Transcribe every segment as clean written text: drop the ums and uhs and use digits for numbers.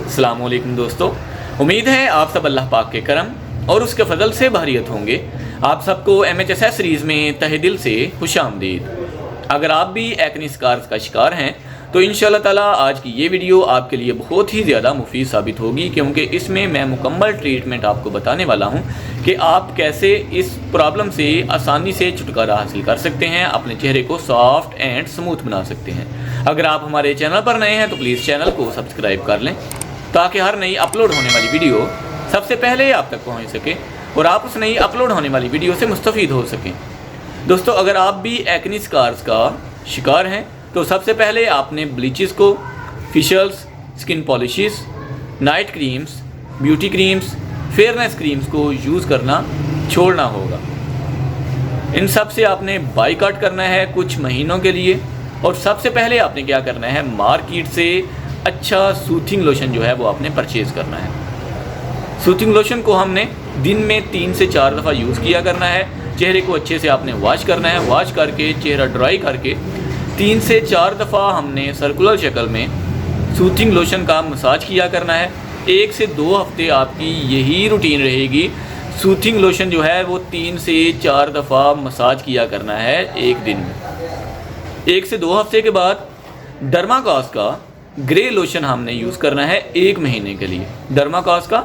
अस्सलाम वालेकुम दोस्तों, उम्मीद है आप सब अल्लाह पाक के करम और उसके फजल से बहरियत होंगे। आप सबको MHSS सीरीज़ में तहे दिल से खुशामदीद। अगर आप भी एक्ने स्कार्स का शिकार हैं तो इंशाअल्लाह ताला आज की ये वीडियो आपके लिए बहुत ही ज़्यादा मुफीद साबित होगी, क्योंकि इसमें मैं मुकम्मल ट्रीटमेंट आपको बताने वाला हूँ कि आप कैसे इस प्रॉब्लम से आसानी से छुटकारा हासिल कर सकते हैं, अपने चेहरे को सॉफ्ट एंड स्मूथ बना सकते हैं। अगर आप हमारे चैनल पर नए हैं तो प्लीज़ चैनल को सब्सक्राइब कर लें ताकि हर नई अपलोड होने वाली वीडियो सबसे पहले आप तक पहुँच सके और आप उस नई अपलोड होने वाली वीडियो से मुस्तफ़ीद हो सकें। दोस्तों, अगर आप भी एक्ने स्कार्स का शिकार हैं तो सबसे पहले आपने ब्लीचेस को, facials, skin polishes, night creams, beauty creams, fairness creams को यूज़ करना छोड़ना होगा। इन सब से आपने बाइकआउट करना है कुछ महीनों के लिए। और सबसे पहले आपने क्या करना है, मार्केट से अच्छा सूथिंग लोशन जो है वो आपने परचेज़ करना है। सूथिंग लोशन को हमने दिन में 3 से 4 दफ़ा यूज़ किया करना है। चेहरे को अच्छे से आपने वॉश करना है। वॉश करके चेहरा ड्राई करके 3 से 4 दफ़ा हमने सर्कुलर शक्ल में सूथिंग लोशन का मसाज किया करना है। 1 से 2 हफ्ते आपकी यही रूटीन रहेगी। सूथिंग लोशन जो है वो 3 से 4 दफ़ा मसाज किया करना है एक दिन में। 1 से 2 हफ्ते के बाद डर्माकॉस का ग्रे लोशन हमने यूज़ करना है 1 महीने के लिए। डर्माकॉस का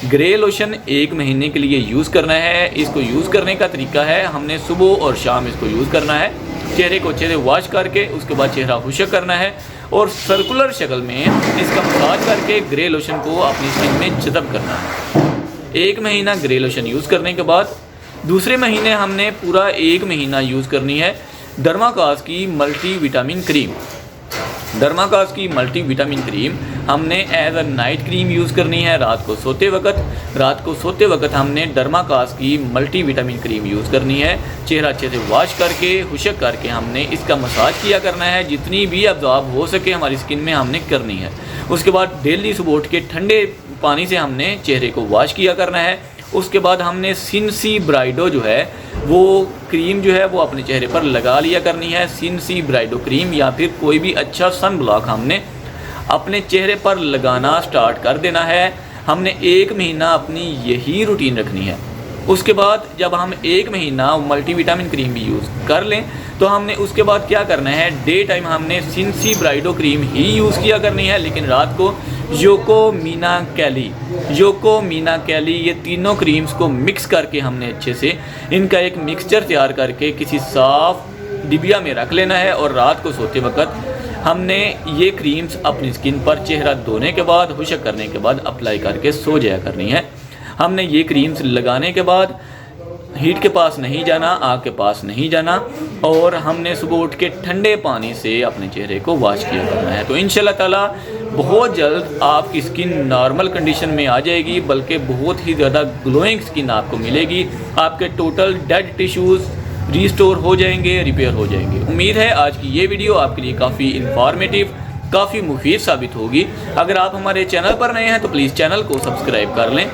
ग्रे लोशन 1 महीने के लिए यूज़ करना है। इसको यूज़ करने का तरीका है, हमने सुबह और शाम इसको यूज़ करना है। चेहरे को अच्छे से वॉश करके उसके बाद चेहरा खुशक करना है और सर्कुलर शक्ल में इसका मसाज करके ग्रे लोशन को अपनी स्किन में जज़ब करना है। 1 महीना ग्रे लोशन यूज़ करने के बाद दूसरे महीने हमने पूरा 1 महीना यूज़ करनी है डर्माकॉस की मल्टी विटामिन क्रीम। डर्माकॉस की मल्टी विटामिन क्रीम हमने as a night cream use करनी है रात को सोते वक्त हमने डर्माकॉस की मल्टी विटामिन क्रीम यूज़ करनी है। चेहरा अच्छे से वॉश करके खुशक करके हमने इसका मसाज किया करना है। जितनी भी अब्जॉर्ब हो सके हमारी स्किन में हमने करनी है। उसके बाद डेली सुबह उठ के ठंडे पानी से हमने चेहरे को वॉश किया करना है। उसके बाद हमने सिनसी ब्राइडो जो है वो क्रीम जो है वो अपने चेहरे पर लगा लिया करनी है। सिनसी ब्राइडो क्रीम या फिर कोई भी अच्छा सन ब्लॉक हमने अपने चेहरे पर लगाना स्टार्ट कर देना है। हमने 1 महीना अपनी यही रूटीन रखनी है। उसके बाद जब हम 1 महीना मल्टीविटामिन क्रीम भी यूज़ कर लें तो हमने उसके बाद क्या करना है, डे टाइम हमने सिनसी ब्राइडो क्रीम ही यूज़ किया करनी है, लेकिन रात को योको मीना कैली ये तीनों क्रीम्स को मिक्स करके हमने अच्छे से इनका एक मिक्सचर तैयार करके किसी साफ़ डिबिया में रख लेना है। और रात को सोते वक्त हमने ये क्रीम्स अपनी स्किन पर चेहरा धोने के बाद, खुशक करने के बाद अप्लाई करके सो जाया करनी है। हमने ये क्रीम्स लगाने के बाद हीट के पास नहीं जाना, आग के पास नहीं जाना और हमने सुबह उठ के ठंडे पानी से अपने चेहरे को वॉश किया करना है। तो इंशाल्लाह ताला बहुत जल्द आपकी स्किन नॉर्मल कंडीशन में आ जाएगी, बल्कि बहुत ही ज़्यादा ग्लोइंग स्किन आपको मिलेगी। आपके टोटल डेड टिश्यूज़ रीस्टोर हो जाएंगे, रिपेयर हो जाएंगे। उम्मीद है आज की ये वीडियो आपके लिए काफ़ी इंफॉर्मेटिव, काफ़ी मुफीद साबित होगी। अगर आप हमारे चैनल पर नए हैं तो प्लीज़ चैनल को सब्सक्राइब कर लें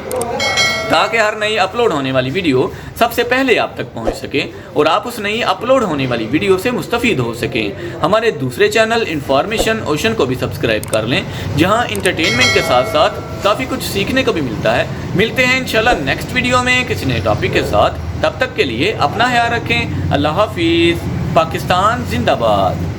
ताकि हर नई अपलोड होने वाली वीडियो सबसे पहले आप तक पहुंच सके और आप उस नई अपलोड होने वाली वीडियो से मुस्तफ़ीद हो सकें। हमारे दूसरे चैनल इन्फॉर्मेशन ओशन को भी सब्सक्राइब कर लें, जहां इंटरटेनमेंट के साथ साथ काफ़ी कुछ सीखने को भी मिलता है। मिलते हैं इंशाल्लाह नेक्स्ट वीडियो में किसी नए टॉपिक के साथ। तब तक के लिए अपना ख्याल रखें। अल्लाह हाफिज़। पाकिस्तान जिंदाबाद।